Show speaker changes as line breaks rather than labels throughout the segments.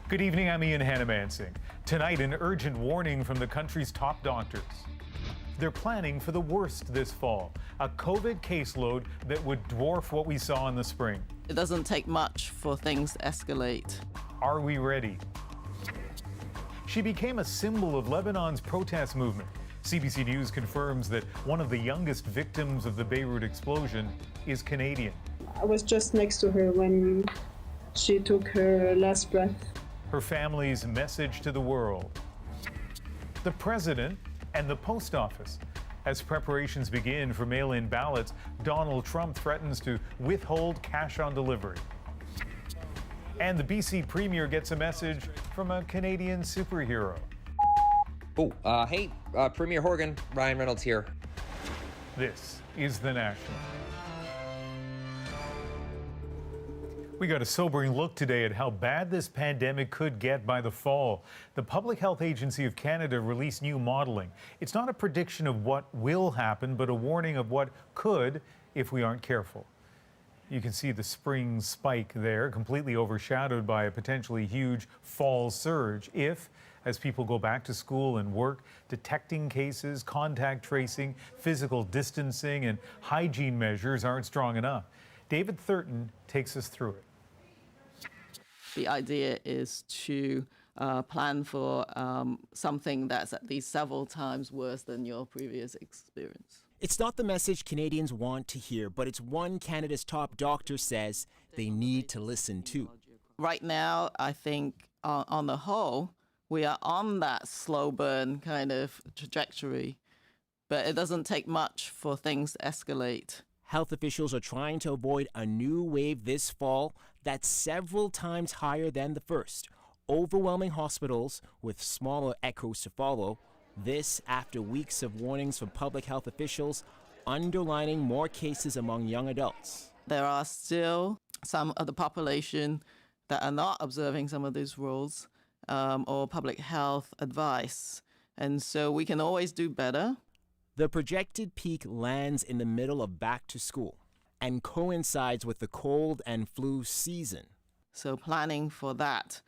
Good evening, I'm Ian Hannamansing. Tonight, an urgent warning from the country's top doctors. They're planning for the worst this fall, a COVID caseload that would dwarf what we saw in the spring.
It doesn't take much for things to escalate.
Are we ready? She became a symbol of Lebanon's protest movement. CBC News confirms that one of the youngest victims of the Beirut explosion is Canadian.
I was just next to her when she took her last breath.
Her family's message to the world. The president and the post office. As preparations begin for mail-in ballots, Donald Trump threatens to withhold cash on delivery. And the BC Premier gets a message from a Canadian superhero.
Hey, Premier Horgan, Ryan Reynolds here.
This is The National. We got a sobering look today at how bad this pandemic could get by the fall. The Public Health Agency of Canada released new modeling. It's not a prediction of what will happen, but a warning of what could if we aren't careful. You can see the spring spike there, completely overshadowed by a potentially huge fall surge if, as people go back to school and work, detecting cases, contact tracing, physical distancing, and hygiene measures aren't strong enough. David Thurton takes us through it.
The idea is to plan for something that's at least several times worse than your previous experience.
It's not the message Canadians want to hear, but it's one Canada's top doctor says they need to listen to.
Right now, I think on the whole, we are on that slow burn kind of trajectory, but it doesn't take much for things to escalate.
Health officials are trying to avoid a new wave this fall that's several times higher than the first. Overwhelming hospitals with smaller echoes to follow. This after weeks of warnings from public health officials underlining more cases among young adults.
There are still some of the population that are not observing some of these rules or public health advice. And so we can always do better.
The projected peak lands in the middle of back to school and coincides with the cold and flu season.
So planning for that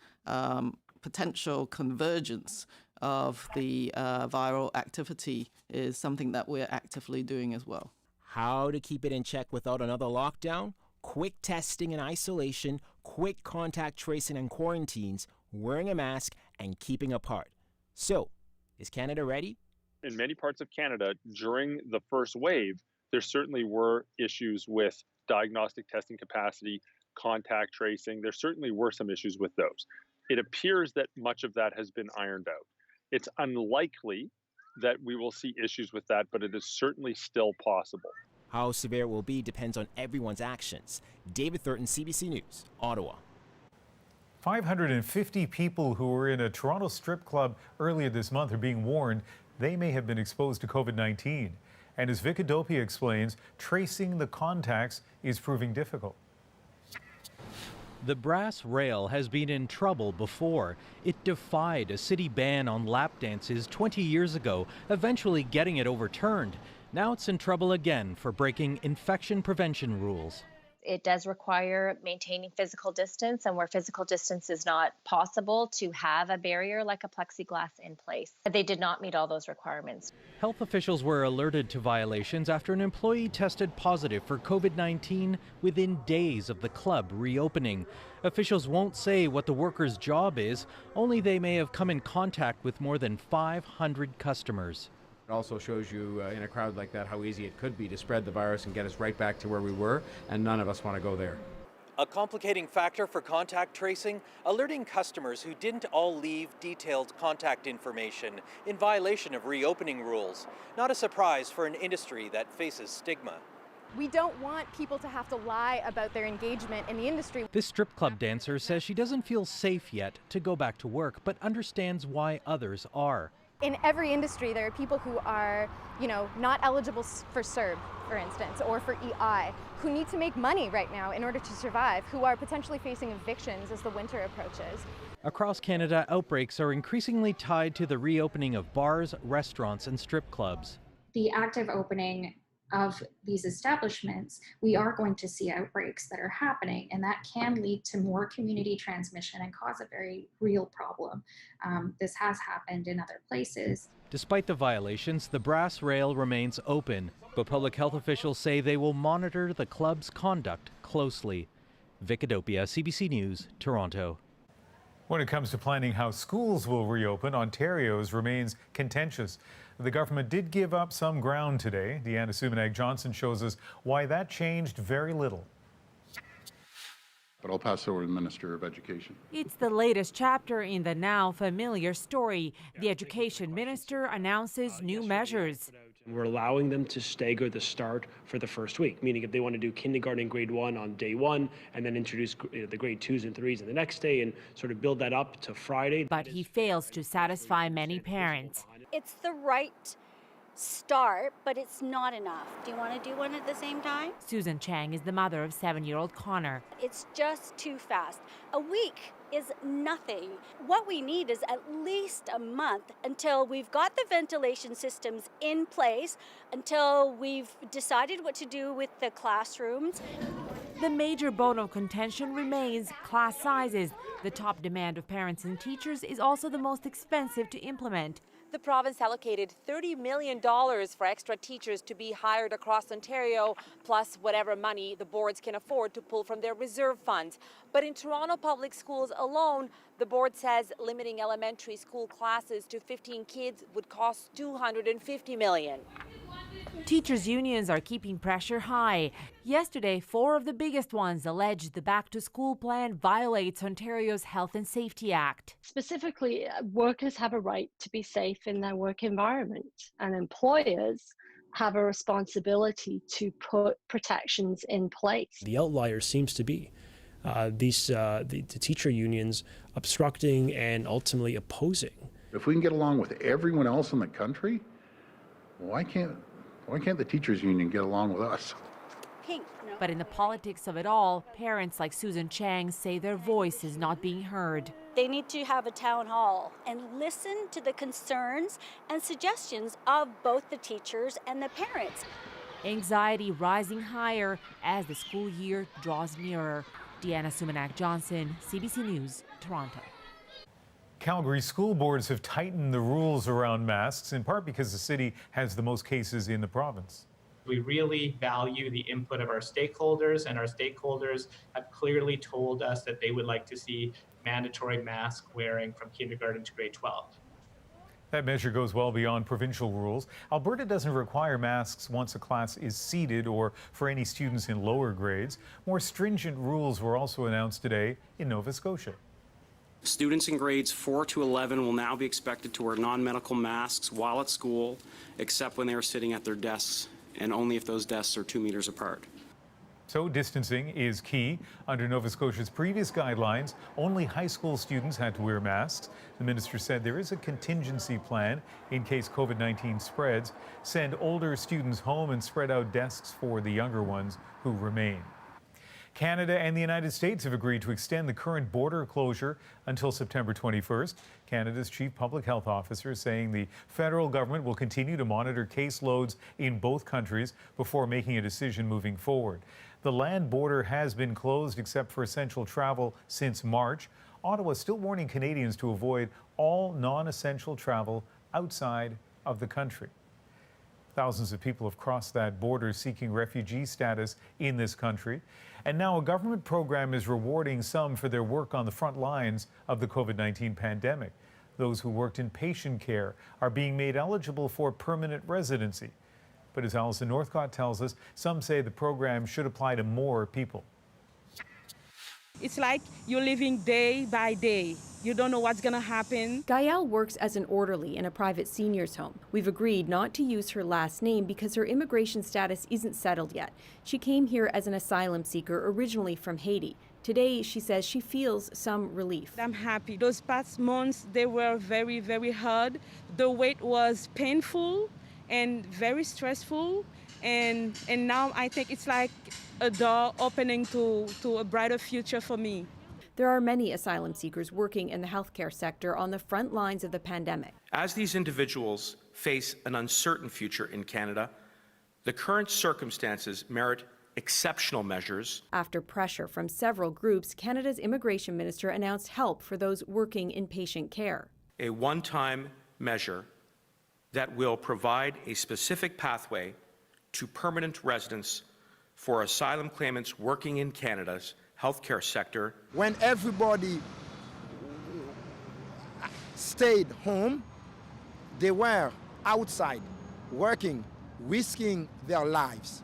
potential convergence of the viral activity is something that we're actively doing as well.
How to keep it in check without another lockdown? Quick testing and isolation, quick contact tracing and quarantines, wearing a mask, and keeping apart. So, is Canada ready?
In many parts of Canada, during the first wave, there certainly were issues with diagnostic testing capacity, contact tracing. There certainly were some issues with those. It appears that much of that has been ironed out. It's unlikely that we will see issues with that, but it is certainly still possible.
How severe it will be depends on everyone's actions. David Thurton, CBC News, Ottawa.
550 people who were in a Toronto strip club earlier this month are being warned they may have been exposed to COVID-19. And as Vic Adopia explains, tracing the contacts is proving difficult.
The brass rail has been in trouble before. It defied a city ban on lap dances 20 years ago, eventually getting it overturned. Now it's in trouble again for breaking infection prevention rules.
It does require maintaining physical distance, and where physical distance is not possible, to have a barrier like a plexiglass in place. They did not meet all those requirements.
Health officials were alerted to violations after an employee tested positive for COVID-19 within days of the club reopening. Officials won't say what the worker's job is, only they may have come in contact with more than 500 customers.
It also shows you in a crowd like that how easy it could be to spread the virus and get us right back to where we were, and none of us want to go there.
A complicating factor for contact tracing, alerting customers who didn't all leave detailed contact information in violation of reopening rules. Not a surprise for an industry that faces stigma.
We don't want people to have to lie about their engagement in the industry.
This strip club dancer says she doesn't feel safe yet to go back to work, but understands why others are.
In every industry, there are people who are, not eligible for CERB, for instance, or for EI, who need to make money right now in order to survive, who are potentially facing evictions as the winter approaches.
Across Canada, outbreaks are increasingly tied to the reopening of bars, restaurants, and strip clubs.
The active opening of these establishments, we are going to see outbreaks that are happening, and that can lead to more community transmission and cause a very real problem. This has happened in other places.
Despite the violations, the brass rail remains open, but public health officials say they will monitor the club's conduct closely. Vic Adopia, CBC News, Toronto.
When it comes to planning how schools will reopen, Ontario's remains contentious. The government did give up some ground today. Deanna Sumanag-Johnson shows us why that changed very little.
But I'll pass over to the Minister of Education.
It's the latest chapter in the now familiar story. The Education Minister announces new measures.
We're allowing them to stagger the start for the first week, meaning if they want to do kindergarten and grade 1 on day 1 and then introduce the grade 2s and 3s on the next day and sort of build that up to Friday.
But he fails to satisfy many parents.
It's the right start, but it's not enough. Do you want to do one at the same time?
Susan Chang is the mother of 7-year-old Connor.
It's just too fast. A week is nothing. What we need is at least a month until we've got the ventilation systems in place, until we've decided what to do with the classrooms.
The major bone of contention remains class sizes. The top demand of parents and teachers is also the most expensive to implement.
The province allocated $30 million for extra teachers to be hired across Ontario, plus whatever money the boards can afford to pull from their reserve funds. But in Toronto Public Schools alone, the board says limiting elementary school classes to 15 kids would cost $250 million.
Teachers' unions are keeping pressure high. Yesterday, 4 of the biggest ones alleged the back-to-school plan violates Ontario's Health and Safety Act.
Specifically, workers have a right to be safe in their work environment, and employers have a responsibility to put protections in place.
The outlier seems to be the teacher unions obstructing and ultimately opposing.
If we can get along with everyone else in the country, why can't the teachers union get along with us?
But in the politics of it all, parents like Susan Chang say their voice is not being heard.
They need to have a town hall and listen to the concerns and suggestions of both the teachers and the parents.
Anxiety rising higher as the school year draws nearer. Deanna Sumanag-Johnson, CBC News, Toronto.
Calgary school boards have tightened the rules around masks, in part because the city has the most cases in the province.
We really value the input of our stakeholders, and our stakeholders have clearly told us that they would like to see mandatory mask wearing from kindergarten to grade 12.
That measure goes well beyond provincial rules. Alberta doesn't require masks once a class is seated or for any students in lower grades. More stringent rules were also announced today in Nova Scotia.
Students in grades 4 to 11 will now be expected to wear non-medical masks while at school, except when they are sitting at their desks, and only if those desks are 2 meters apart.
So distancing is key. Under Nova Scotia's previous guidelines, only high school students had to wear masks. The minister said there is a contingency plan in case COVID-19 spreads. Send older students home and spread out desks for the younger ones who remain. Canada and the United States have agreed to extend the current border closure until September 21st. Canada's chief public health officer saying the federal government will continue to monitor caseloads in both countries before making a decision moving forward. The land border has been closed except for essential travel since March. Ottawa is still warning Canadians to avoid all non-essential travel outside of the country. Thousands of people have crossed that border seeking refugee status in this country. And now a government program is rewarding some for their work on the front lines of the COVID-19 pandemic. Those who worked in patient care are being made eligible for permanent residency. But as Alison Northcott tells us, some say the program should apply to more people.
It's like you're living day by day. You don't know what's going to happen.
Gael works as an orderly in a private seniors home. We've agreed not to use her last name because her immigration status isn't settled yet. She came here as an asylum seeker originally from Haiti. Today, she says she feels some relief.
I'm happy. Those past months, they were very, very hard. The wait was painful and very stressful. And now I think it's like a door opening to a brighter future for me.
There are many asylum seekers working in the healthcare sector on the front lines of the pandemic.
As these individuals face an uncertain future in Canada,
The current circumstances merit exceptional measures.
After pressure from several groups, Canada's immigration minister announced help for those working in patient care.
A one-time measure that will provide a specific pathway to permanent residence for asylum claimants working in Canada's healthcare sector.
When everybody stayed home, they were outside working, risking their lives.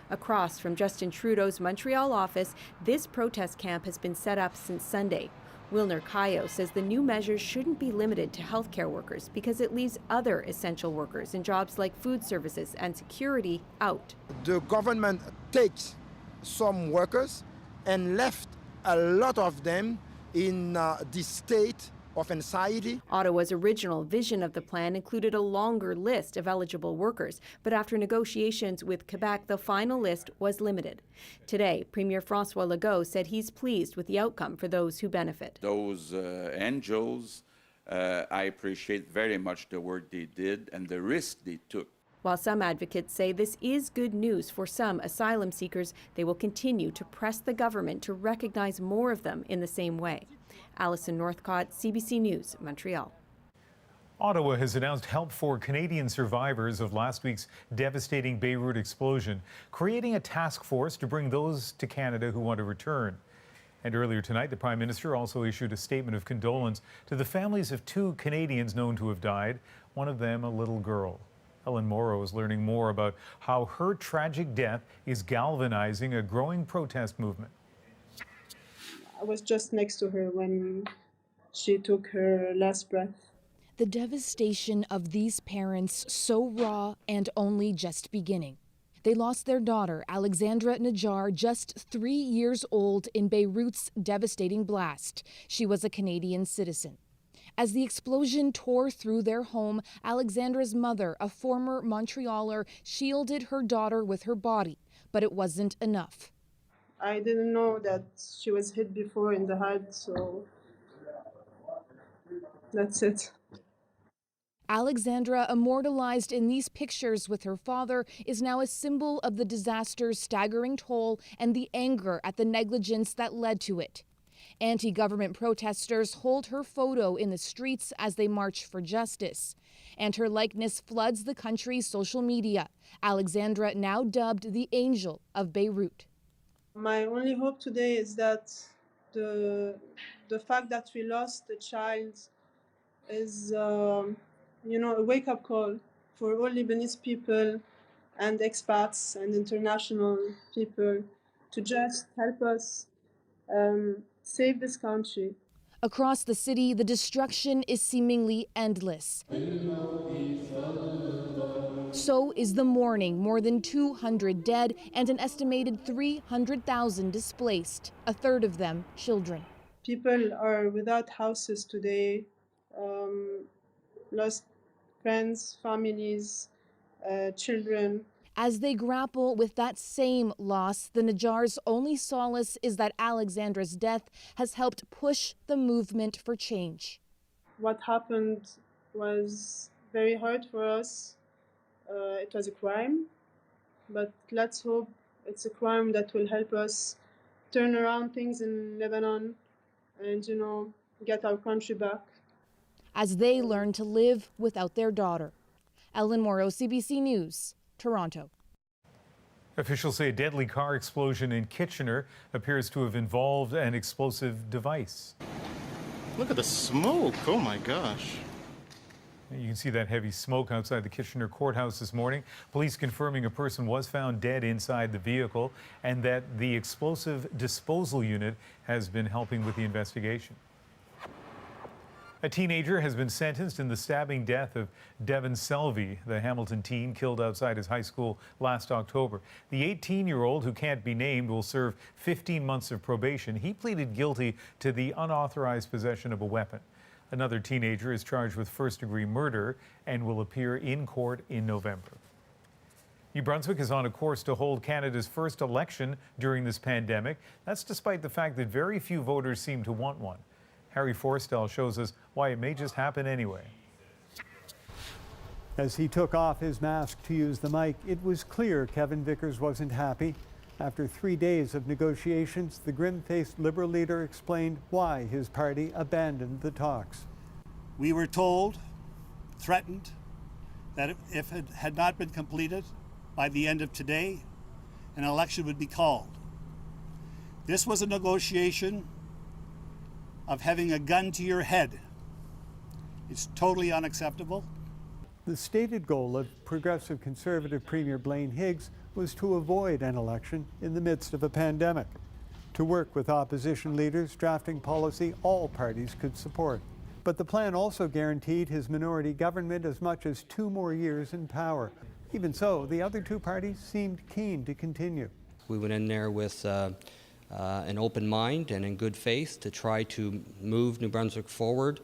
Across from Justin Trudeau's Montreal office, this protest camp has been set up since Sunday. Wilner Cayo says the new measures shouldn't be limited to healthcare workers because it leaves other essential workers in jobs like food services and security out.
The government takes some workers and left a lot of them in this state of anxiety.
Ottawa's original vision of the plan included a longer list of eligible workers, but after negotiations with Quebec, the final list was limited. Today, Premier François Legault said he's pleased with the outcome for those who benefit.
Those angels, I appreciate very much the work they did and the risk they took.
While some advocates say this is good news for some asylum seekers, they will continue to press the government to recognize more of them in the same way. Alison Northcott, CBC News, Montreal.
Ottawa has announced help for Canadian survivors of last week's devastating Beirut explosion, creating a task force to bring those to Canada who want to return. And earlier tonight, the Prime Minister also issued a statement of condolence to the families of 2 Canadians known to have died, one of them a little girl. Ellen Morrow is learning more about how her tragic death is galvanizing a growing protest movement.
I was just next to her when she took her last breath.
The devastation of these parents so raw and only just beginning. They lost their daughter, Alexandra Najjar, just 3 years old in Beirut's devastating blast. She was a Canadian citizen. As the explosion tore through their home, Alexandra's mother, a former Montrealer, shielded her daughter with her body, but it wasn't enough.
I didn't know that she was hit before in the head, so that's it.
Alexandra, immortalized in these pictures with her father, is now a symbol of the disaster's staggering toll and the anger at the negligence that led to it. Anti-government protesters hold her photo in the streets as they march for justice. And her likeness floods the country's social media. Alexandra, now dubbed the Angel of Beirut.
My only hope today is that the fact that we lost a child is, a wake-up call for all Lebanese people and expats and international people to just help us save this country.
Across the city, the destruction is seemingly endless. So is the mourning, more than 200 dead and an estimated 300,000 displaced, a third of them children.
People are without houses today, lost friends, families, children.
As they grapple with that same loss, the Najjar's only solace is that Alexandra's death has helped push the movement for change.
What happened was very hard for us. It was a crime, but let's hope it's a crime that will help us turn around things in Lebanon and, get our country back.
As they learn to live without their daughter. Ellen Morrow, CBC News, Toronto.
Officials say a deadly car explosion in Kitchener appears to have involved an explosive device.
Look at the smoke. Oh my gosh.
You can see that heavy smoke outside the Kitchener courthouse this morning. Police confirming a person was found dead inside the vehicle and that the explosive disposal unit has been helping with the investigation. A teenager has been sentenced in the stabbing death of Devon Selvey, the Hamilton teen killed outside his high school last October. The 18-year-old, who can't be named, will serve 15 months of probation. He pleaded guilty to the unauthorized possession of a weapon. Another teenager is charged with first-degree murder and will appear in court in November. New Brunswick is on a course to hold Canada's first election during this pandemic. That's despite the fact that very few voters seem to want one. Harry Forstall shows us why it may just happen anyway.
As he took off his mask to use the mic, it was clear Kevin Vickers wasn't happy. After 3 days of negotiations, the grim-faced Liberal leader explained why his party abandoned the talks.
We were told, threatened, that if it had not been completed by the end of today, an election would be called. This was a negotiation of having a gun to your head. It's totally unacceptable.
The stated goal of Progressive Conservative Premier Blaine Higgs was to avoid an election in the midst of a pandemic, to work with opposition leaders drafting policy all parties could support. But the plan also guaranteed his minority government as much as 2 more years in power. Even so, the other 2 parties seemed keen to continue.
We went in there with an open mind and in good faith to try to move New Brunswick forward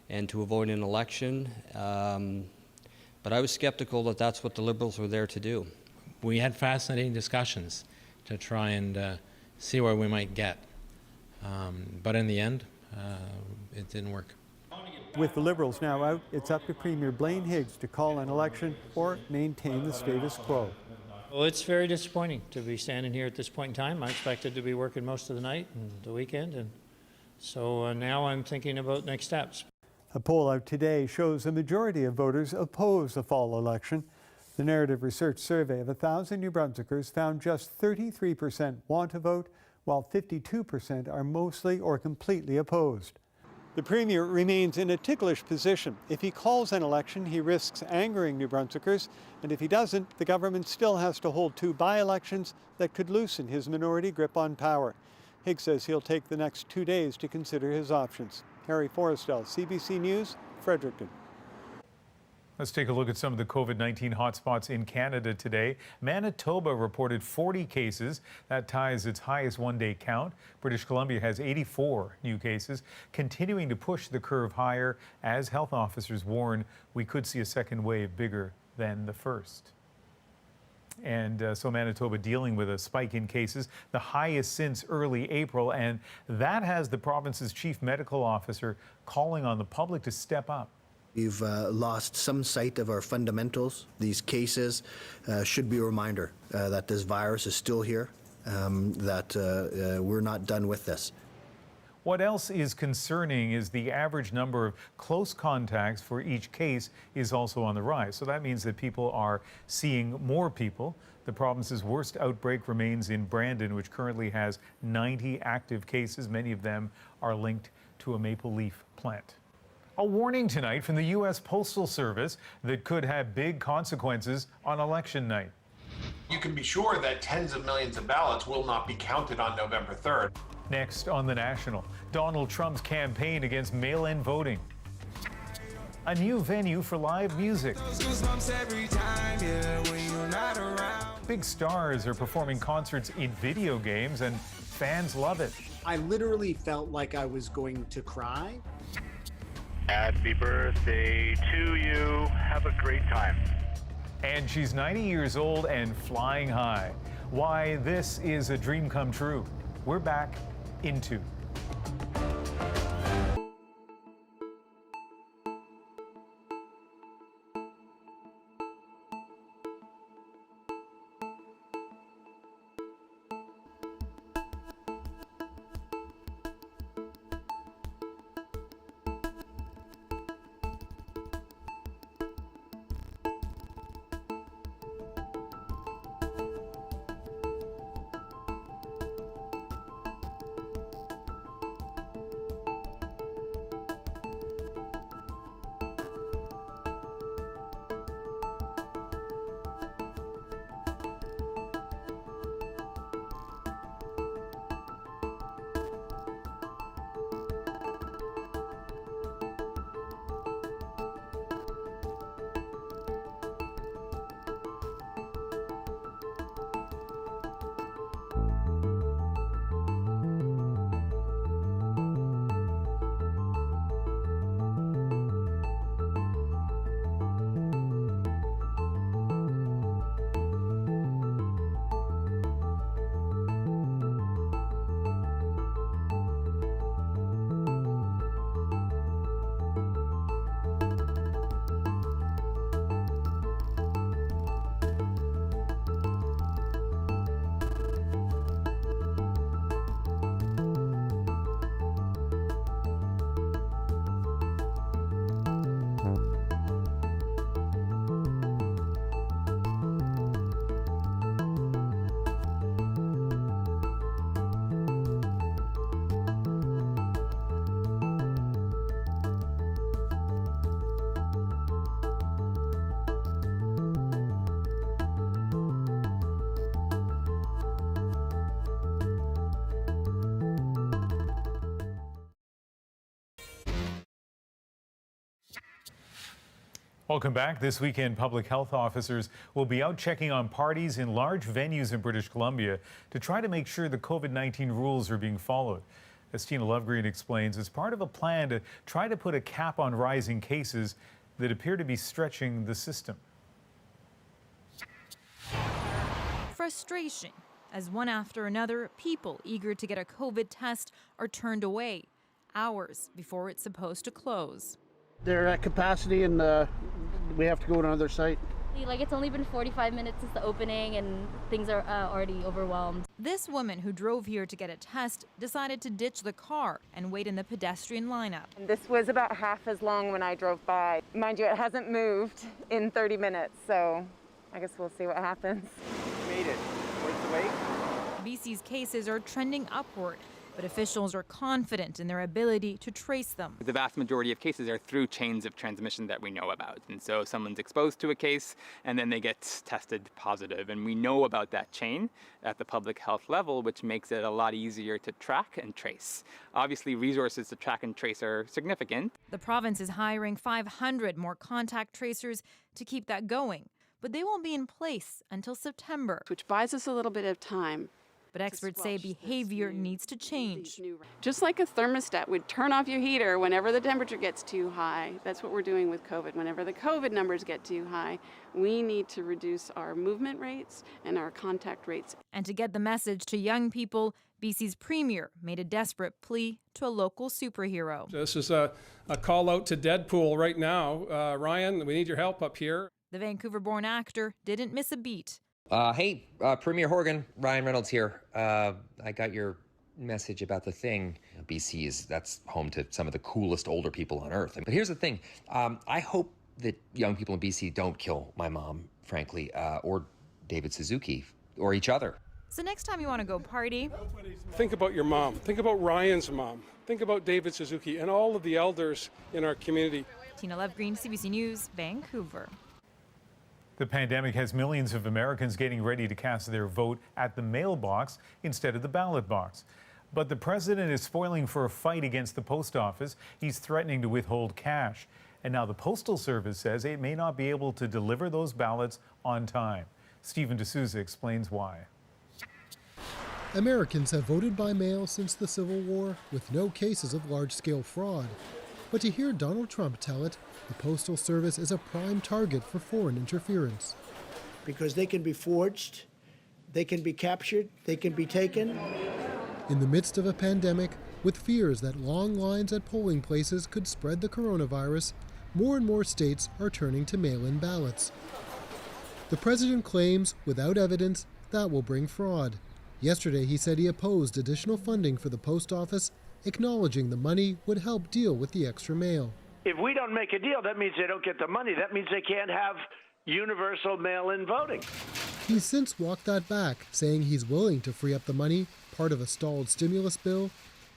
and to avoid an election. But I was skeptical that that's what the Liberals were there to do.
We had fascinating discussions to try and see where we might get. But in the end, it didn't work.
With the Liberals now out, it's up to Premier Blaine Higgs to call an election or maintain the status quo.
Well, it's very disappointing to be standing here at this point in time. I expected to be working most of the night and the weekend, and so now I'm thinking about next steps.
A poll out today shows a majority of voters oppose the fall election. The Narrative Research survey of 1,000 New Brunswickers found just 33% want to vote, while 52% are mostly or completely opposed. The Premier remains in a ticklish position. If he calls an election, he risks angering New Brunswickers, and if he doesn't, the government still has to hold 2 by-elections that could loosen his minority grip on power. Higgs says he'll take the next 2 days to consider his options. Harry Forrestal, CBC News, Fredericton.
Let's take a look at some of the COVID-19 hotspots in Canada today. Manitoba reported 40 cases. That ties its highest one-day count. British Columbia has 84 new cases, continuing to push the curve higher as health officers warn we could see a second wave bigger than the first. And so Manitoba dealing with a spike in cases, the highest since early April, and that has the province's chief medical officer calling on the public to step up.
We've lost some sight of our fundamentals. These cases should be a reminder that this virus is still here, that we're not done with this.
What else is concerning is the average number of close contacts for each case is also on the rise. So that means that people are seeing more people. The province's worst outbreak remains in Brandon, which currently has 90 active cases. Many of them are linked to a maple leaf plant. A warning tonight from the U.S. Postal Service that could have big consequences on election night.
You can be sure that tens of millions of ballots will not be counted on November 3rd.
Next on The National, Donald Trump's campaign against mail-in voting. A new venue for live music. Big stars are performing concerts in video games and fans love it.
I literally felt like I was going to cry.
Happy birthday to you. Have a great time.
And she's 90 years old and flying high. Why this is a dream come true. We're back in 2. Welcome back. This weekend, public health officers will be out checking on parties in large venues in British Columbia to try to make sure the COVID-19 rules are being followed. As Tina Lovegreen explains, it's part of a plan to try to put a cap on rising cases that appear to be stretching the system.
Frustration, as one after another, people eager to get a COVID test are turned away, hours before it's supposed to close.
They're at capacity and we have to go to another site.
Like, it's only been 45 minutes since the opening and things are already overwhelmed.
This woman who drove here to get a test decided to ditch the car and wait in the pedestrian lineup.
This was about half as long when I drove by. Mind you, it hasn't moved in 30 minutes, so I guess we'll see what happens.
Made it. Where's the wait?
BC's cases are trending upward, but officials are confident in their ability to trace them.
The vast majority of cases are through chains of transmission that we know about. And so someone's exposed to a case and then they get tested positive. And we know about that chain at the public health level, which makes it a lot easier to track and trace. Obviously, resources to track and trace are significant.
The province is hiring 500 more contact tracers to keep that going, but they won't be in place until September.
Which buys us a little bit of time.
But experts say behavior needs to change.
Just like a thermostat would turn off your heater whenever the temperature gets too high. That's what we're doing with COVID. Whenever the COVID numbers get too high, we need to reduce our movement rates and our contact rates.
And to get the message to young people, BC's premier made a desperate plea to a local superhero.
This is a call out to Deadpool right now. Ryan, we need your help up here.
The Vancouver-born actor didn't miss a beat.
Hey, Premier Horgan, Ryan Reynolds here. I got your message about the thing. BC that's home to some of the coolest older people on earth. But here's the thing. I hope that young people in BC don't kill my mom, frankly, or David Suzuki, or each other.
So next time you want to go party,
think about your mom. Think about Ryan's mom. Think about David Suzuki and all of the elders in our community.
Tina Lovegreen, CBC News, Vancouver.
The pandemic has millions of Americans getting ready to cast their vote at the mailbox instead of the ballot box. But the president is spoiling for a fight against the post office. He's threatening to withhold cash. And now the Postal Service says it may not be able to deliver those ballots on time. Stephen D'Souza explains why.
Americans have voted by mail since the Civil War with no cases of large-scale fraud. But to hear Donald Trump tell it, the Postal Service is a prime target for foreign interference.
Because they can be forged, they can be captured, they can be taken.
In the midst of a pandemic, with fears that long lines at polling places could spread the coronavirus, more and more states are turning to mail-in ballots. The president claims, without evidence, that will bring fraud. Yesterday, he said he opposed additional funding for the post office, acknowledging the money would help deal with the extra mail.
If we don't make a deal, that means they don't get the money. That means they can't have universal mail-in voting.
He's since walked that back, saying he's willing to free up the money, part of a stalled stimulus bill,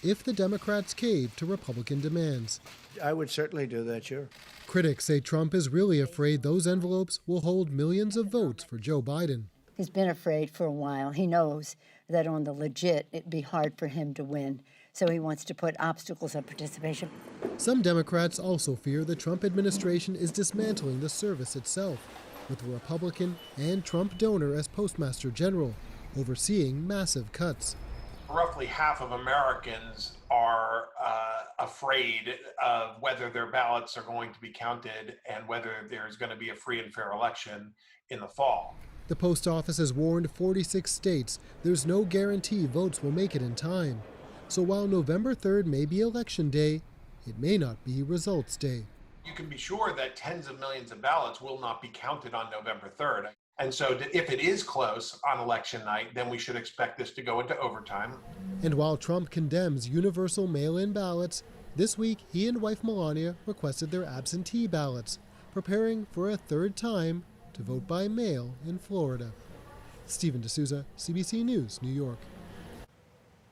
if the Democrats cave to Republican demands.
I would certainly do that, sure.
Critics say Trump is really afraid those envelopes will hold millions of votes for Joe Biden.
He's been afraid for a while. He knows that on the legit, it'd be hard for him to win. So he wants to put obstacles on participation.
Some Democrats also fear the Trump administration is dismantling the service itself, with a Republican and Trump donor as Postmaster General, overseeing massive cuts.
Roughly half of Americans are afraid of whether their ballots are going to be counted and whether there's going to be a free and fair election in the fall.
The post office has warned 46 states there's no guarantee votes will make it in time. So while November 3rd may be Election Day, it may not be Results Day.
You can be sure that tens of millions of ballots will not be counted on November 3rd. And so if it is close on election night, then we should expect this to go into overtime.
And while Trump condemns universal mail-in ballots, this week he and wife Melania requested their absentee ballots, preparing for a third time to vote by mail in Florida. Stephen D'Souza, CBC News, New York.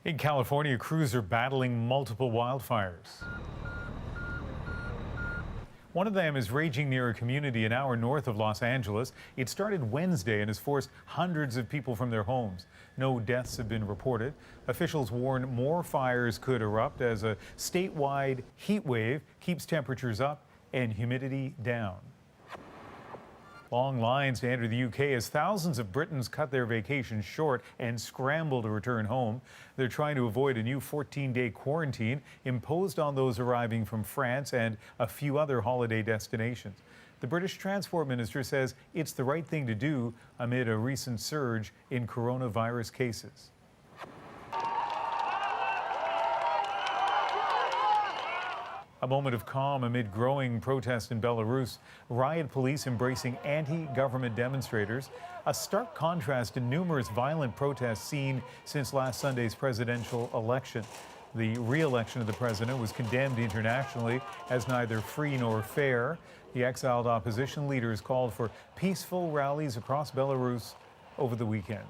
In California, crews are battling multiple wildfires. One of them is raging near a community an hour north of Los Angeles. It started Wednesday and has forced hundreds of people from their homes. No deaths have been reported. Officials warn more fires could erupt as a statewide heat wave keeps temperatures up and humidity down. Long lines to enter the UK as thousands of Britons cut their vacations short and scramble to return home. They're trying to avoid a new 14-day quarantine imposed on those arriving from France and a few other holiday destinations. The British Transport Minister says it's the right thing to do amid a recent surge in coronavirus cases. A moment of calm amid growing protest in Belarus. Riot police embracing anti-government demonstrators. A stark contrast to numerous violent protests seen since last Sunday's presidential election. The re-election of the president was condemned internationally as neither free nor fair. The exiled opposition leaders called for peaceful rallies across Belarus over the weekend.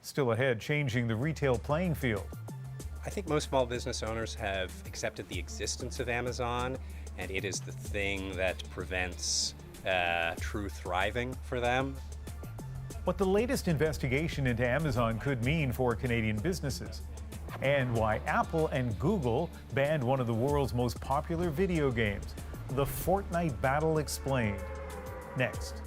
Still ahead, changing the retail playing field.
I think most small business owners have accepted the existence of Amazon, and it is the thing that prevents true thriving for them.
What the latest investigation into Amazon could mean for Canadian businesses, and why Apple and Google banned one of the world's most popular video games. The Fortnite battle explained. Next.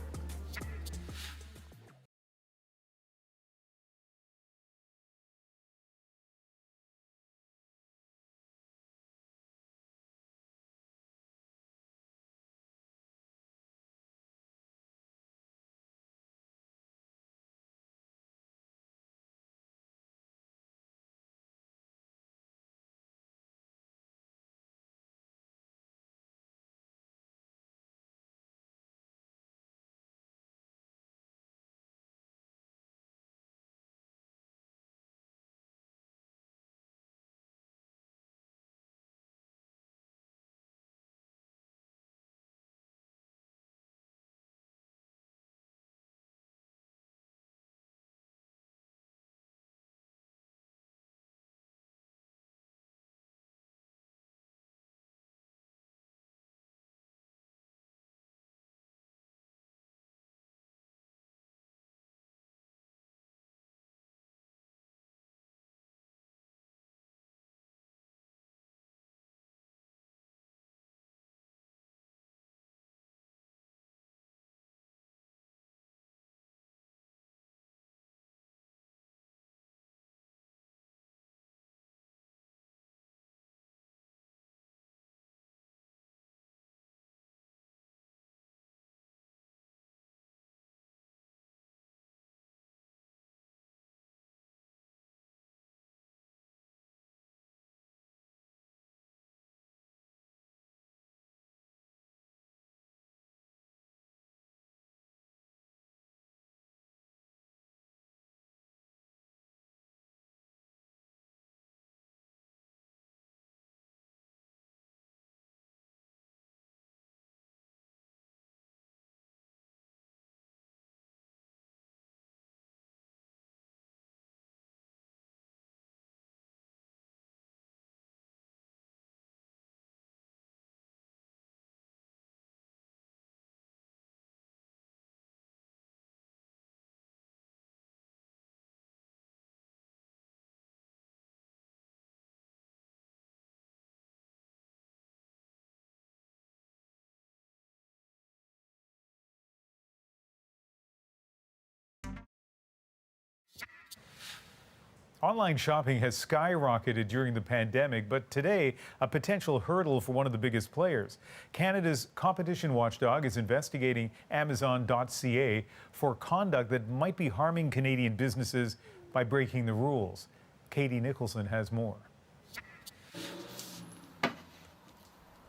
Online shopping has skyrocketed during the pandemic, but today, a potential hurdle for one of the biggest players. Canada's competition watchdog is investigating Amazon.ca for conduct that might be harming Canadian businesses by breaking the rules. Katie Nicholson has more.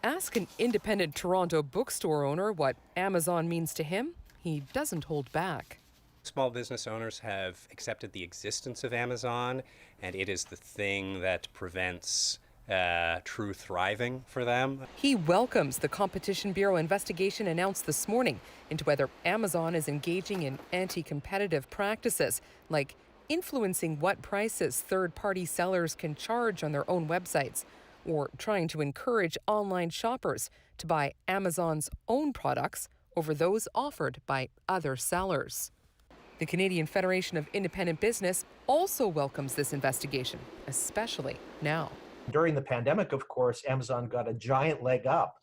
Ask an independent Toronto bookstore owner what Amazon means to him. He doesn't hold back.
Small business owners have accepted the existence of Amazon, and it is the thing that prevents true thriving for them.
He welcomes the Competition Bureau investigation announced this morning into whether Amazon is engaging in anti-competitive practices, like influencing what prices third-party sellers can charge on their own websites, or trying to encourage online shoppers to buy Amazon's own products over those offered by other sellers. The Canadian Federation of Independent Business also welcomes this investigation, especially now.
During the pandemic, of course, Amazon got a giant leg up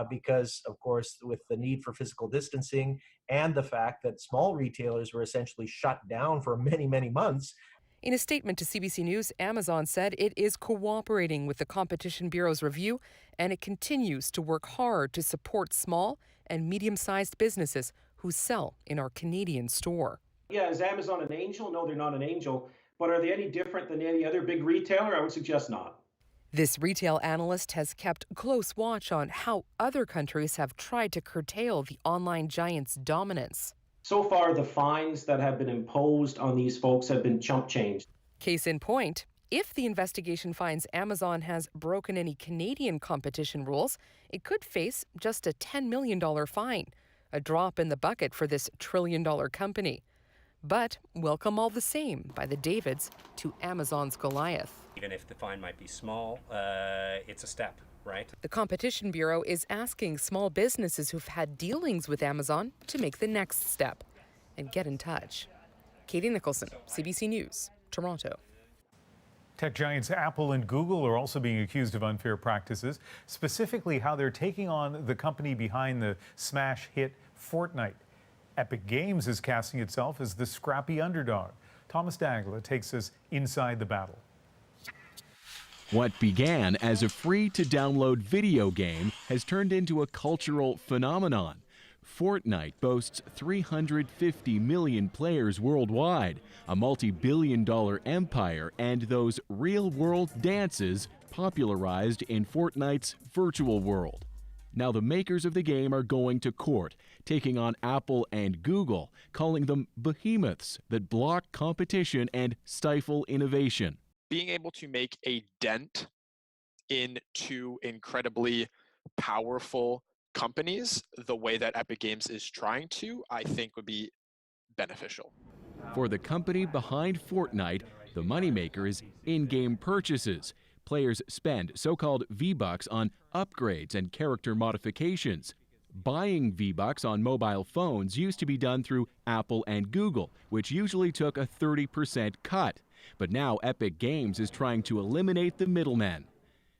because, of course, with the need for physical distancing and the fact that small retailers were essentially shut down for many, many months.
In a statement to CBC News, Amazon said it is cooperating with the Competition Bureau's review, and it continues to work hard to support small and medium-sized businesses who sell in our Canadian store.
Yeah, is Amazon an angel? No, they're not an angel. But are they any different than any other big retailer? I would suggest not.
This retail analyst has kept close watch on how other countries have tried to curtail the online giant's dominance.
So far, the fines that have been imposed on these folks have been chump change.
Case in point, if the investigation finds Amazon has broken any Canadian competition rules, it could face just a $10 million fine, a drop in the bucket for this trillion-dollar company. But welcome all the same by the Davids to Amazon's Goliath.
Even if the fine might be small, it's a step, right?
The Competition Bureau is asking small businesses who've had dealings with Amazon to make the next step and get in touch. Katie Nicholson, CBC News, Toronto.
Tech giants Apple and Google are also being accused of unfair practices, specifically how they're taking on the company behind the smash hit Fortnite. Epic Games is casting itself as the scrappy underdog. Thomas Dagla takes us inside the battle.
What began as a free-to-download video game has turned into a cultural phenomenon. Fortnite boasts 350 million players worldwide, a multi-billion-dollar empire, and those real-world dances popularized in Fortnite's virtual world. Now the makers of the game are going to court, taking on Apple and Google, calling them behemoths that block competition and stifle innovation.
Being able to make a dent in two incredibly powerful companies, the way that Epic Games is trying to, I think would be beneficial.
For the company behind Fortnite, the moneymaker is in-game purchases. Players spend so-called V-Bucks on upgrades and character modifications. Buying V-Bucks on mobile phones used to be done through Apple and Google, which usually took a 30% cut. But now Epic Games is trying to eliminate the middlemen.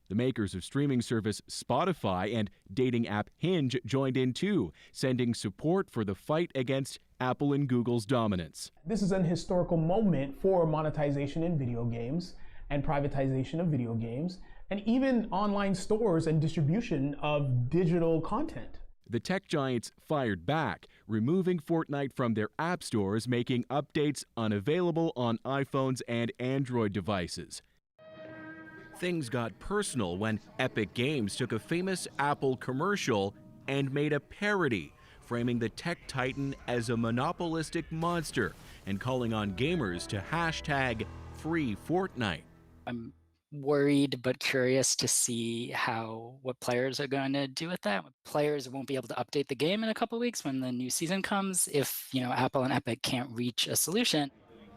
The makers of streaming service Spotify and dating app Hinge joined in too, sending support for the fight against Apple and Google's dominance.
This is an historical moment for monetization in video games and privatization of video games, and even online stores and distribution of digital content.
The tech giants fired back, removing Fortnite from their app stores, making updates unavailable on iPhones and Android devices. Things got personal when Epic Games took a famous Apple commercial and made a parody, framing the tech titan as a monopolistic monster and calling on gamers to hashtag free Fortnite.
I'm worried but curious to see what players are going to do with that. Players won't be able to update the game in a couple of weeks when the new season comes if, Apple and Epic can't reach a solution.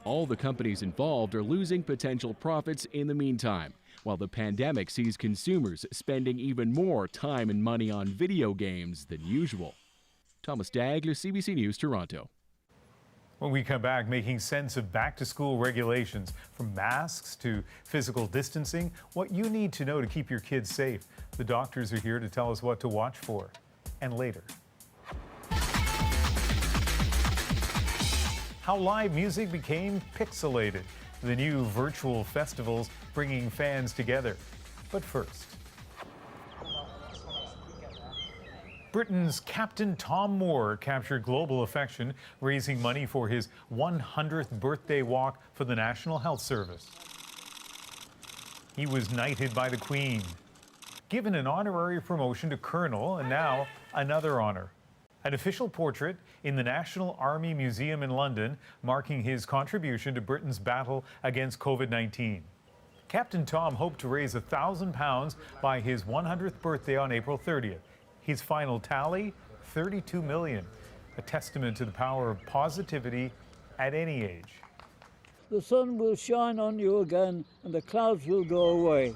All the companies involved are losing potential profits in the meantime, while the pandemic sees consumers spending even more time and money on video games than usual. Thomas Dagler, CBC News, Toronto.
When we come back, making sense of back-to-school regulations, from masks to physical distancing, what you need to know to keep your kids safe. The doctors are here to tell us what to watch for. And later, how live music became pixelated. The new virtual festivals bringing fans together. But first, Britain's Captain Tom Moore captured global affection, raising money for his 100th birthday walk for the National Health Service. He was knighted by the Queen, given an honorary promotion to Colonel, and now another honor. An official portrait in the National Army Museum in London, marking his contribution to Britain's battle against COVID-19. Captain Tom hoped to raise £1,000 by his 100th birthday on April 30th. His final tally, $32 million, a testament to the power of positivity at any age.
The sun will shine on you again and the clouds will go away.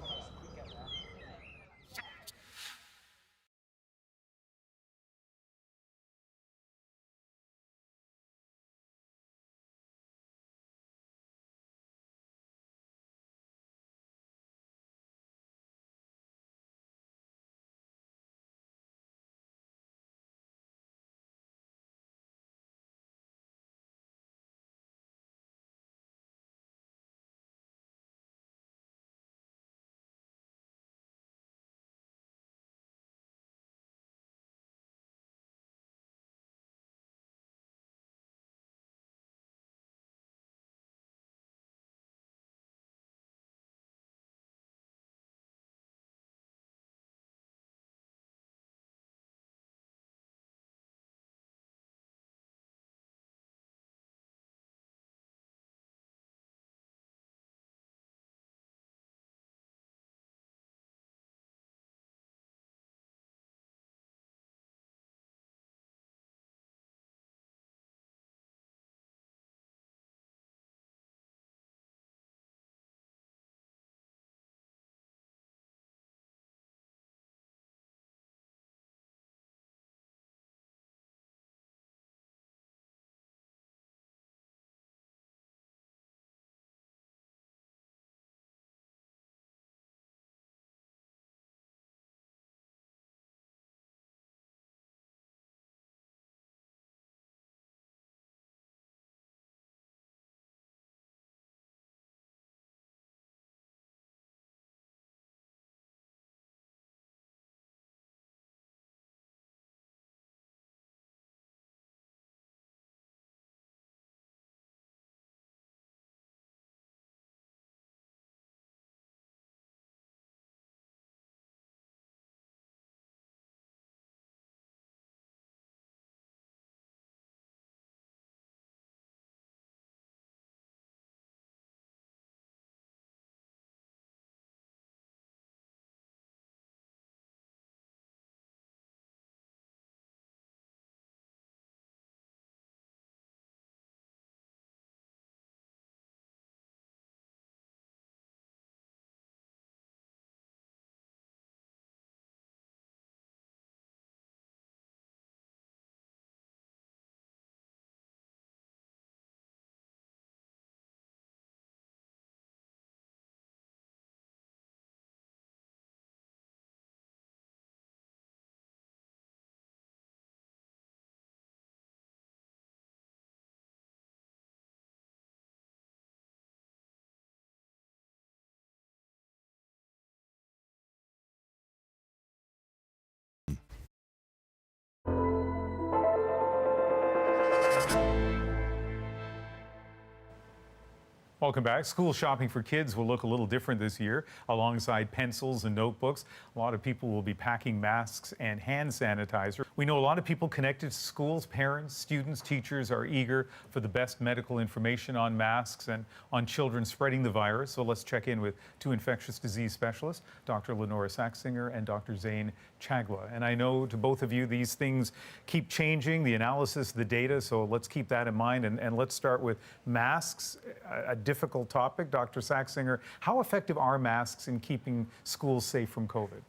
Welcome back. School shopping for kids will look a little different this year. Alongside pencils and notebooks, a lot of people will be packing masks and hand sanitizer. We know a lot of people connected to schools, parents, students, teachers are eager for the best medical information on masks and on children spreading the virus. So let's check in with two infectious disease specialists, Dr. Lenora Saxinger and Dr. Zane Chagla. And I know to both of you, these things keep changing, the analysis, the data, so let's keep that in mind. And let's start with masks, a difficult topic. Dr. Saxinger, how effective are masks in keeping schools safe from COVID?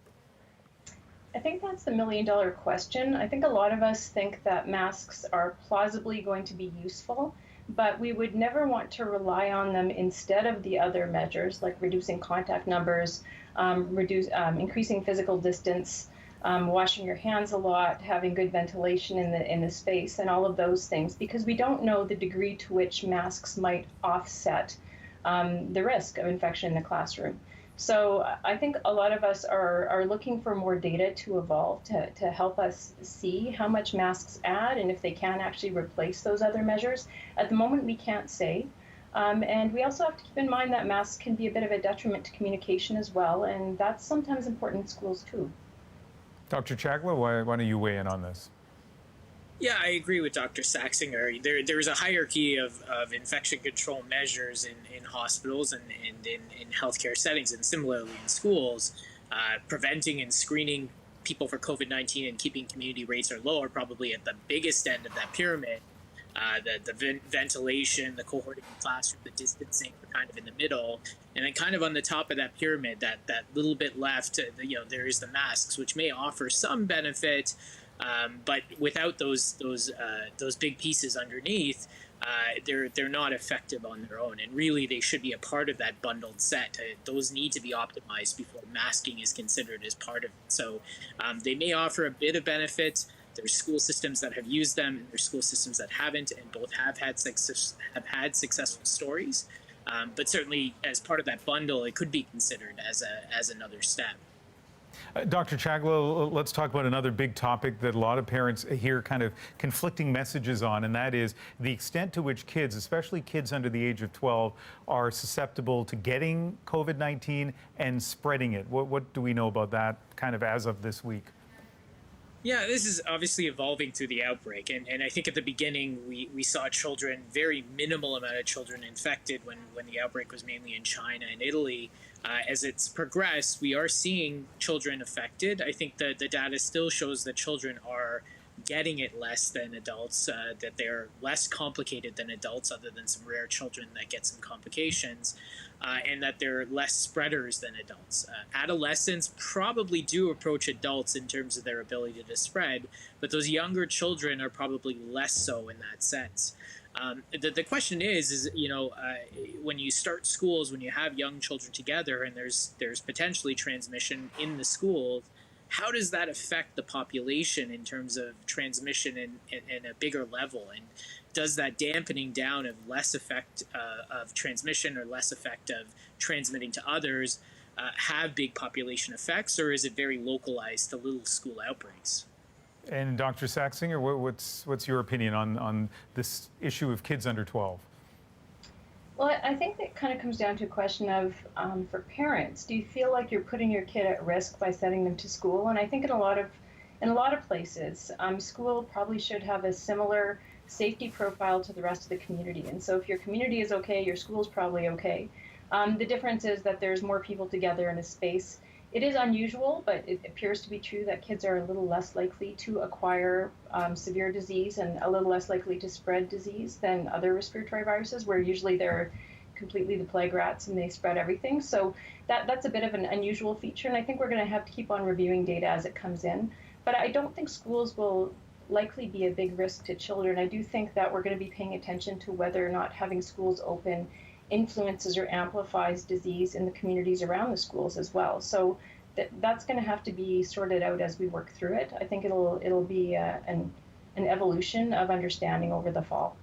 I think that's the million-dollar question. I think a lot of us think that masks are plausibly going to be useful, but we would never want to rely on them instead of the other measures like reducing contact numbers, increasing physical distance, washing your hands a lot, having good ventilation in the space, and all of those things, because we don't know the degree to which masks might offset the risk of infection in the classroom. So I think a lot of us are looking for more data to evolve to help us see how much masks add and if they can actually replace those other measures. At the moment, we can't say. And we also have to keep in mind that masks can be a bit of a detriment to communication as well, and that's sometimes important in schools too. Dr. Chagla, why don't you weigh in on this?
Yeah, I agree with Dr. Saxinger. There's a hierarchy of infection control measures in hospitals and in healthcare settings, and similarly in schools. Preventing and screening people for COVID-19 and keeping community rates are low are probably at the biggest end of that pyramid. The ventilation, the cohorting in the classroom, the distancing are kind of in the middle. And then kind of on the top of that pyramid, that little bit left, there is the masks, which may offer some benefit, but without those big pieces underneath, they're not effective on their own. And really, they should be a part of that bundled set. Those need to be optimized before masking is considered as part of it. So they may offer a bit of benefit. There's school systems that have used them, and there's school systems that haven't, and both have had successful stories. But certainly, as part of that bundle, it could be considered as another step.
Dr. Chagla, let's talk about another big topic that a lot of parents hear kind of conflicting messages on, and that is the extent to which kids, especially kids under the age of 12, are susceptible to getting COVID-19 and spreading it. What do we know about that kind of as of this week?
Yeah, this is obviously evolving through the outbreak. And I think at the beginning, we saw children, very minimal amount of children infected when the outbreak was mainly in China and Italy. As it's progressed, we are seeing children affected. I think the data still shows that children are getting it less than adults, that they're less complicated than adults, other than some rare children that get some complications, and that they're less spreaders than adults. Adolescents probably do approach adults in terms of their ability to spread, but those younger children are probably less so in that sense. The question is when you start schools, when you have young children together and there's potentially transmission in the schools, how does that affect the population in terms of transmission in a bigger level? And does that dampening down of less effect of transmission or less effect of transmitting to others have big population effects, or is it very localized to little school outbreaks?
And Dr. Saxinger, what's your opinion on this issue of kids under 12?
Well, I think that kind of comes down to a question of, for parents, do you feel like you're putting your kid at risk by sending them to school? And I think in a lot of places, school probably should have a similar safety profile to the rest of the community. And so if your community is okay, your school is probably okay. The difference is that there's more people together in a space. It is unusual, but it appears to be true that kids are a little less likely to acquire severe disease and a little less likely to spread disease than other respiratory viruses, where usually they're completely the plague rats and they spread everything. So that's a bit of an unusual feature, and I think we're going to have to keep on reviewing data as it comes in. But I don't think schools will likely be a big risk to children. I do think that we're going to be paying attention to whether or not having schools open influences or amplifies disease in the communities around the schools as well. So that's going to have to be sorted out as we work through it. I think it'll be an evolution of understanding over the fall.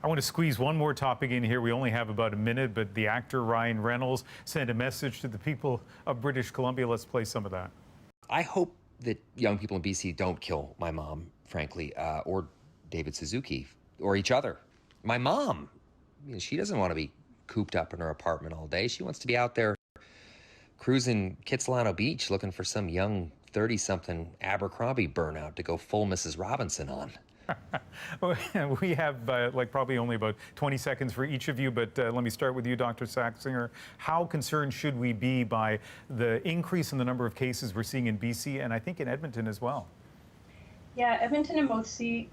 I want to squeeze one more topic in here. We only have about a minute, but the actor Ryan Reynolds sent a message to the people of British Columbia. Let's play some of that.
I hope that young people in BC don't kill my mom, frankly, or David Suzuki, or each other. My mom, she doesn't want to be cooped up in her apartment all day. She wants to be out there cruising Kitsilano Beach looking for some young 30-something Abercrombie burnout to go full Mrs. Robinson on.
We have probably only about 20 seconds for each of you, but let me start with you, Dr. Saxinger. How concerned should we be by the increase in the number of cases we're seeing in BC and I think in Edmonton as well?
Yeah, Edmonton and BC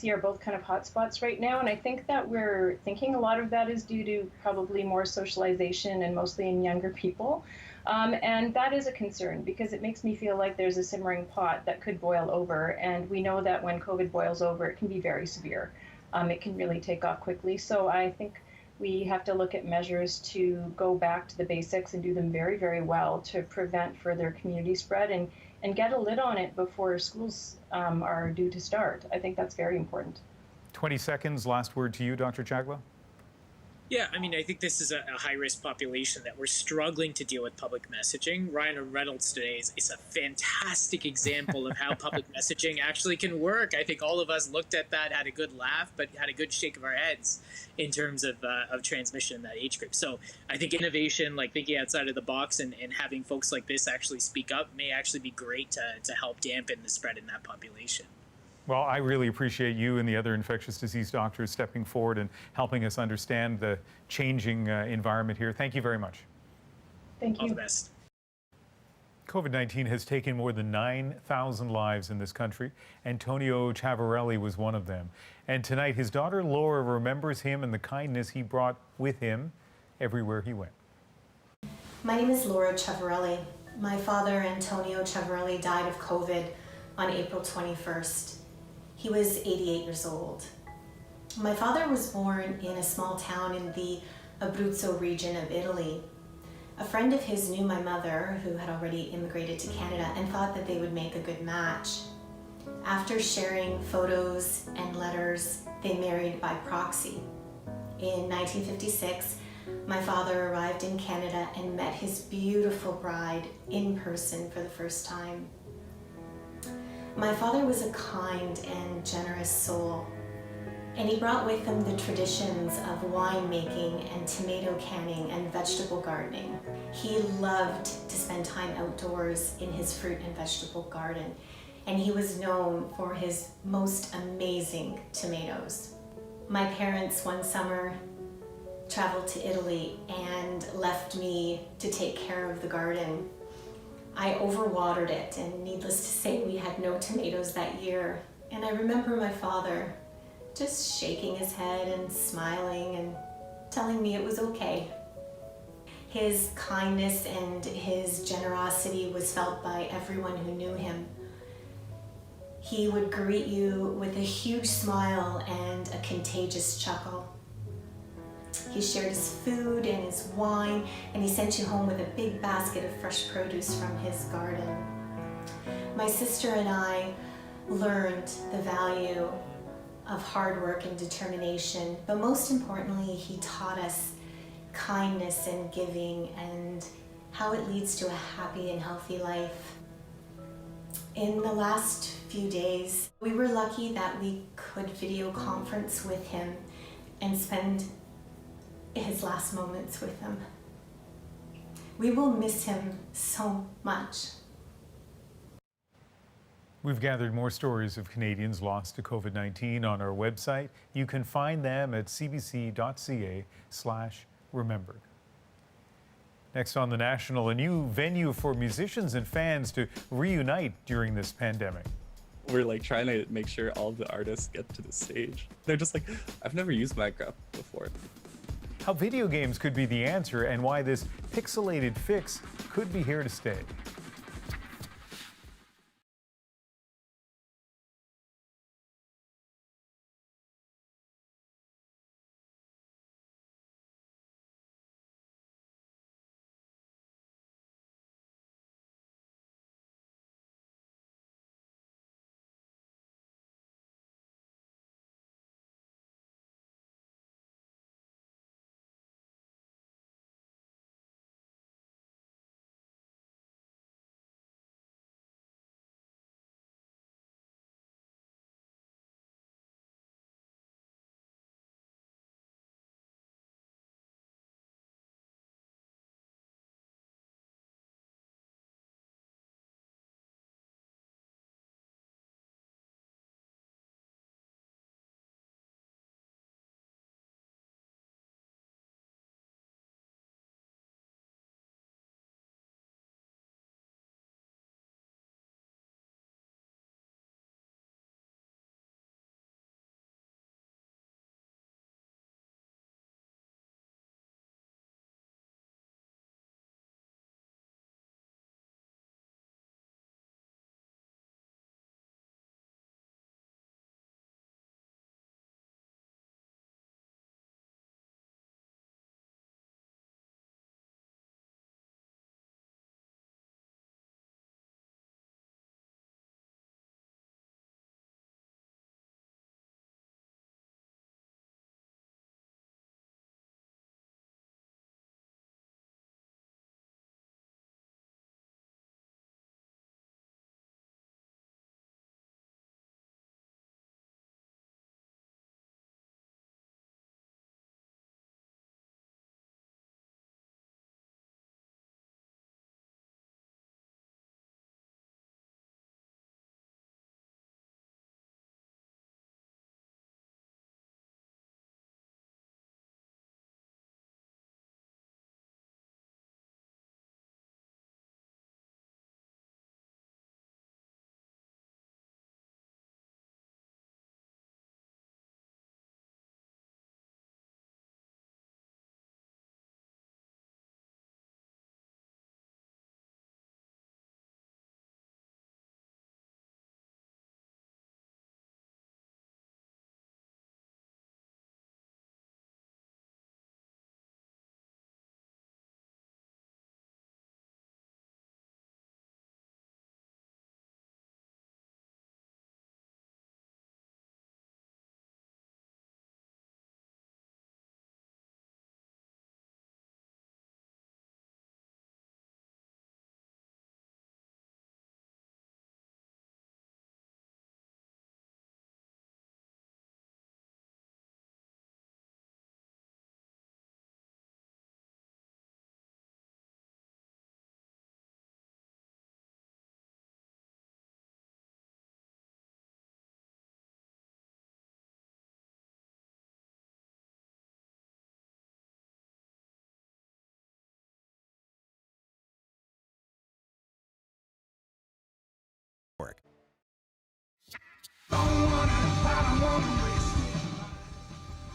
are both kind of hotspots right now, and I think that we're thinking a lot of that is due to probably more socialization and mostly in younger people. And that is a concern because it makes me feel like there's a simmering pot that could boil over, and we know that when COVID boils over, it can be very severe. It can really take off quickly. So I think we have to look at measures to go back to the basics and do them very, very well to prevent further community spread and get a lid on it before schools are due to start. I think that's very important.
20 seconds, last word to you, Dr. Chagla.
Yeah, I mean, I think this is a high-risk population that we're struggling to deal with public messaging. Ryan Reynolds today is a fantastic example of how public messaging actually can work. I think all of us looked at that, had a good laugh, but had a good shake of our heads in terms of transmission in that age group. So I think innovation, like thinking outside of the box and having folks like this actually speak up may actually be great to help dampen the spread in that population.
Well, I really appreciate you and the other infectious disease doctors stepping forward and helping us understand the changing environment here. Thank you very much.
Thank you.
All the best.
COVID-19 has taken more than 9,000 lives in this country. Antonio Chavarelli was one of them. And tonight, his daughter Laura remembers him and the kindness he brought with him everywhere he went.
My name is Laura Chavarelli. My father, Antonio Chavarelli, died of COVID on April 21st. He was 88 years old. My father was born in a small town in the Abruzzo region of Italy. A friend of his knew my mother, who had already immigrated to Canada, and thought that they would make a good match. After sharing photos and letters, they married by proxy. In 1956, my father arrived in Canada and met his beautiful bride in person for the first time. My father was a kind and generous soul, and he brought with him the traditions of winemaking and tomato canning and vegetable gardening. He loved to spend time outdoors in his fruit and vegetable garden, and he was known for his most amazing tomatoes. My parents one summer traveled to Italy and left me to take care of the garden. I overwatered it, and needless to say, we had no tomatoes that year. And I remember my father just shaking his head and smiling and telling me it was okay. His kindness and his generosity was felt by everyone who knew him. He would greet you with a huge smile and a contagious chuckle. He shared his food and his wine, and he sent you home with a big basket of fresh produce from his garden. My sister and I learned the value of hard work and determination, but most importantly, he taught us kindness and giving and how it leads to a happy and healthy life. In the last few days, we were lucky that we could video conference with him and spend his last moments with him. We will miss him so much.
We've gathered more stories of Canadians lost to COVID-19 on our website. You can find them at cbc.ca/remembered. Next on The National, a new venue for musicians and fans to reunite during this pandemic.
We're like trying to make sure all of the artists get to the stage. They're just like, I've never used Minecraft before.
How video games could be the answer and why this pixelated fix could be here to stay.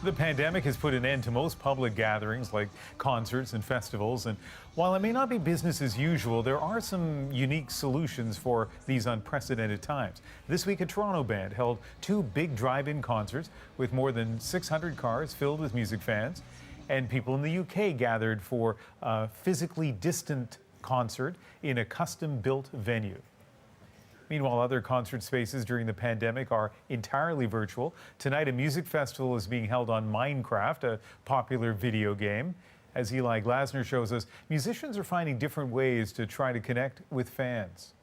The pandemic has put an end to most public gatherings like concerts and festivals. And while it may not be business as usual, there are some unique solutions for these unprecedented times. This week, a Toronto band held 2 big drive-in concerts with more than 600 cars filled with music fans. And people in the UK gathered for a physically distant concert in a custom-built venue. Meanwhile, other concert spaces during the pandemic are entirely virtual. Tonight, a music festival is being held on Minecraft, a popular video game. As Eli Glasner shows us, musicians are finding different ways to try to connect with fans.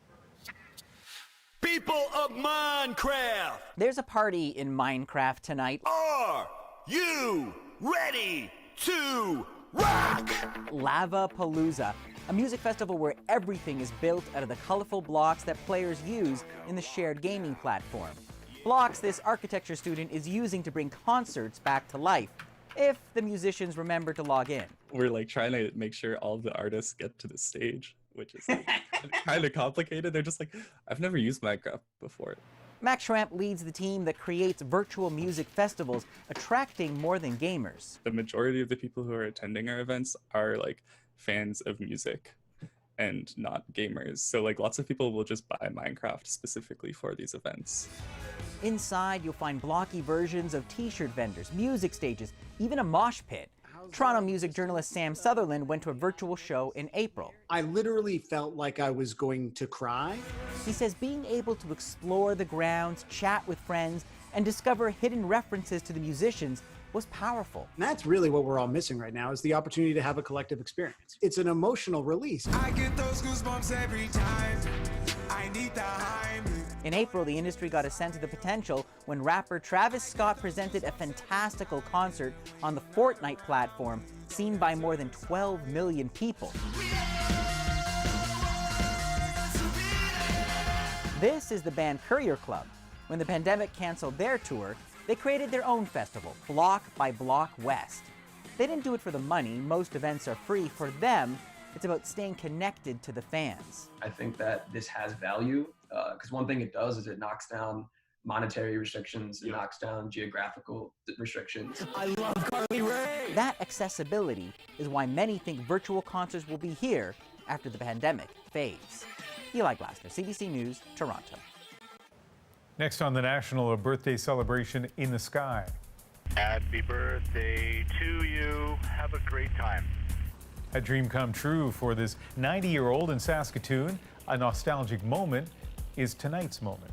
People of Minecraft!
There's a party in Minecraft tonight.
Are you ready to rock?
Lava Palooza, a music festival where everything is built out of the colorful blocks that players use in the shared gaming platform. Blocks this architecture student is using to bring concerts back to life, if the musicians remember to log in.
We're like trying to make sure all the artists get to the stage, which is like, kind of complicated. They're just like, I've never used Minecraft before.
Max Schramp leads the team that creates virtual music festivals, attracting more than gamers.
The majority of the people who are attending our events are like fans of music and not gamers. So like lots of people will just buy Minecraft specifically for these events.
Inside, you'll find blocky versions of t-shirt vendors, music stages, even a mosh pit. Toronto music journalist Sam Sutherland went to a virtual show in April.
I literally felt like I was going to cry.
He says being able to explore the grounds, chat with friends, and discover hidden references to the musicians was powerful.
And that's really what we're all missing right now, is the opportunity to have a collective experience. It's an emotional release.
I get those goosebumps every time. I need the Heimlich.
In April, the industry got a sense of the potential when rapper Travis Scott presented a fantastical concert on the Fortnite platform, seen by more than 12 million people. This is the band Courier Club. When the pandemic canceled their tour, they created their own festival, Block by Block West. They didn't do it for the money. Most events are free. For them, it's about staying connected to the fans.
I think that this has value, because one thing it does is it knocks down monetary restrictions, it knocks down geographical restrictions.
I love Carly Rae! That accessibility is why many think virtual concerts will be here after the pandemic fades. Eli Glasner, CBC News, Toronto.
Next on The National, a birthday celebration in the sky.
Happy birthday to you. Have a great time.
A dream come true for this 90-year-old in Saskatoon. A nostalgic moment is tonight's moment.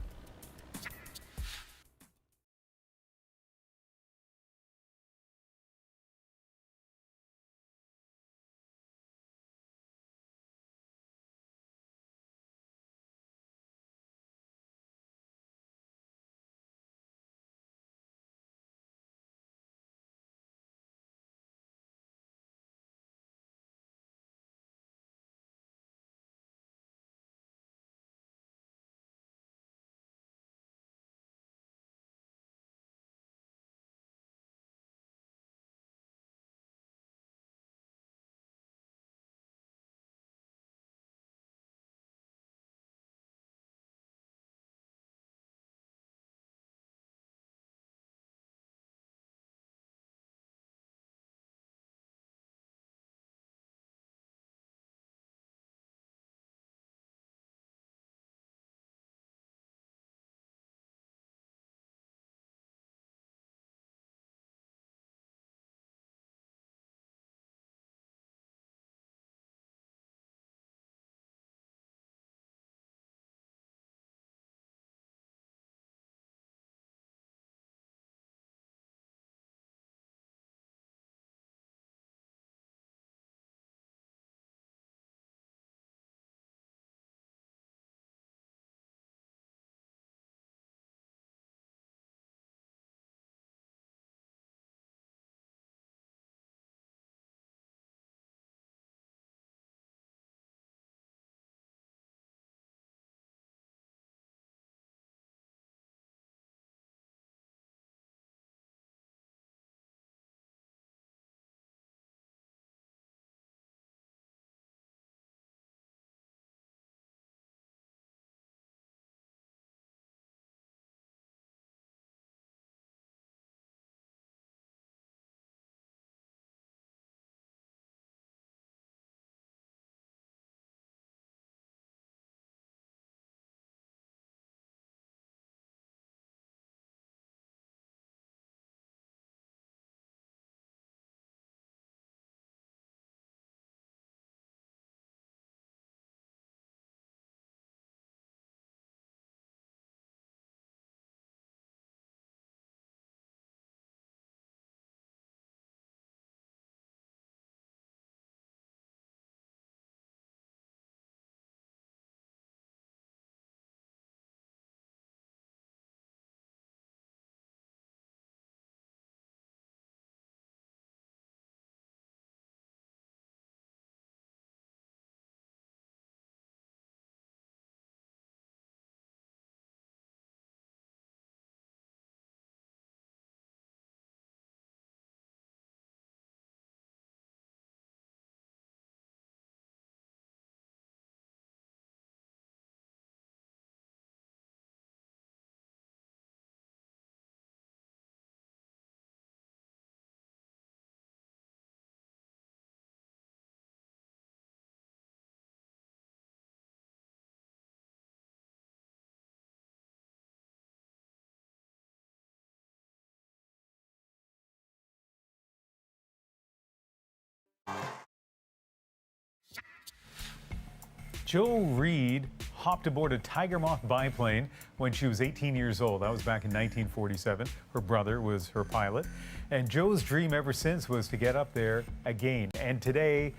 Jo Reed hopped aboard a Tiger Moth biplane when she was 18 years old. That was back in 1947. Her brother was her pilot. And Jo's dream ever since was to get up there again. And today,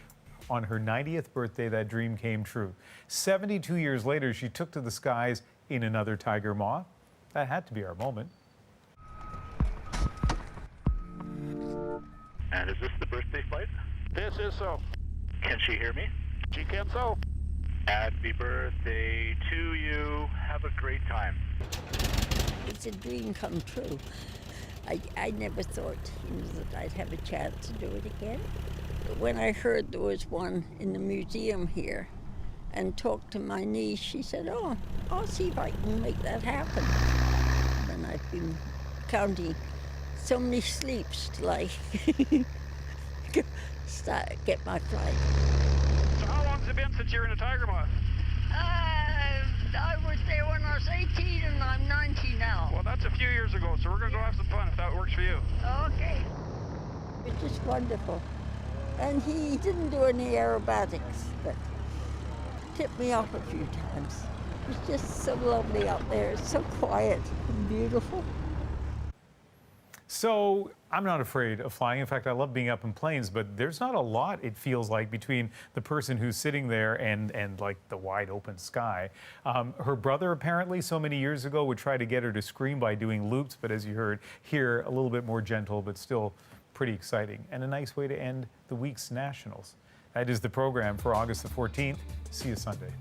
on her 90th birthday, that dream came true. 72 years later, she took to the skies in another Tiger Moth. That had to be our moment.
And is this the birthday flight?
This is so.
Can she hear me?
She can so.
Happy birthday to you. Have a great time.
It's a dream come true. I never thought that I'd have a chance to do it again. When I heard there was one in the museum here and talked to my niece, she said, "Oh, I'll see if I can make that happen." And I've been counting so many sleeps till I get my flight.
So how long has it been since you're in a Tiger Moth?
I was there when I was 18 and I'm 90 now.
Well, that's a few years ago, so we're going to go have some fun if that works for you.
Okay. It's just wonderful. And he didn't do any aerobatics, but tipped me off a few times. It's just so lovely out there. It's so quiet and beautiful.
So I'm not afraid of flying. In fact, I love being up in planes, but there's not a lot, it feels like, between the person who's sitting there and like the wide open sky. Her brother apparently so many years ago would try to get her to scream by doing loops, but as you heard here, a little bit more gentle, but still pretty exciting and a nice way to end the week's nationals. That is the program for August the 14th. See you Sunday.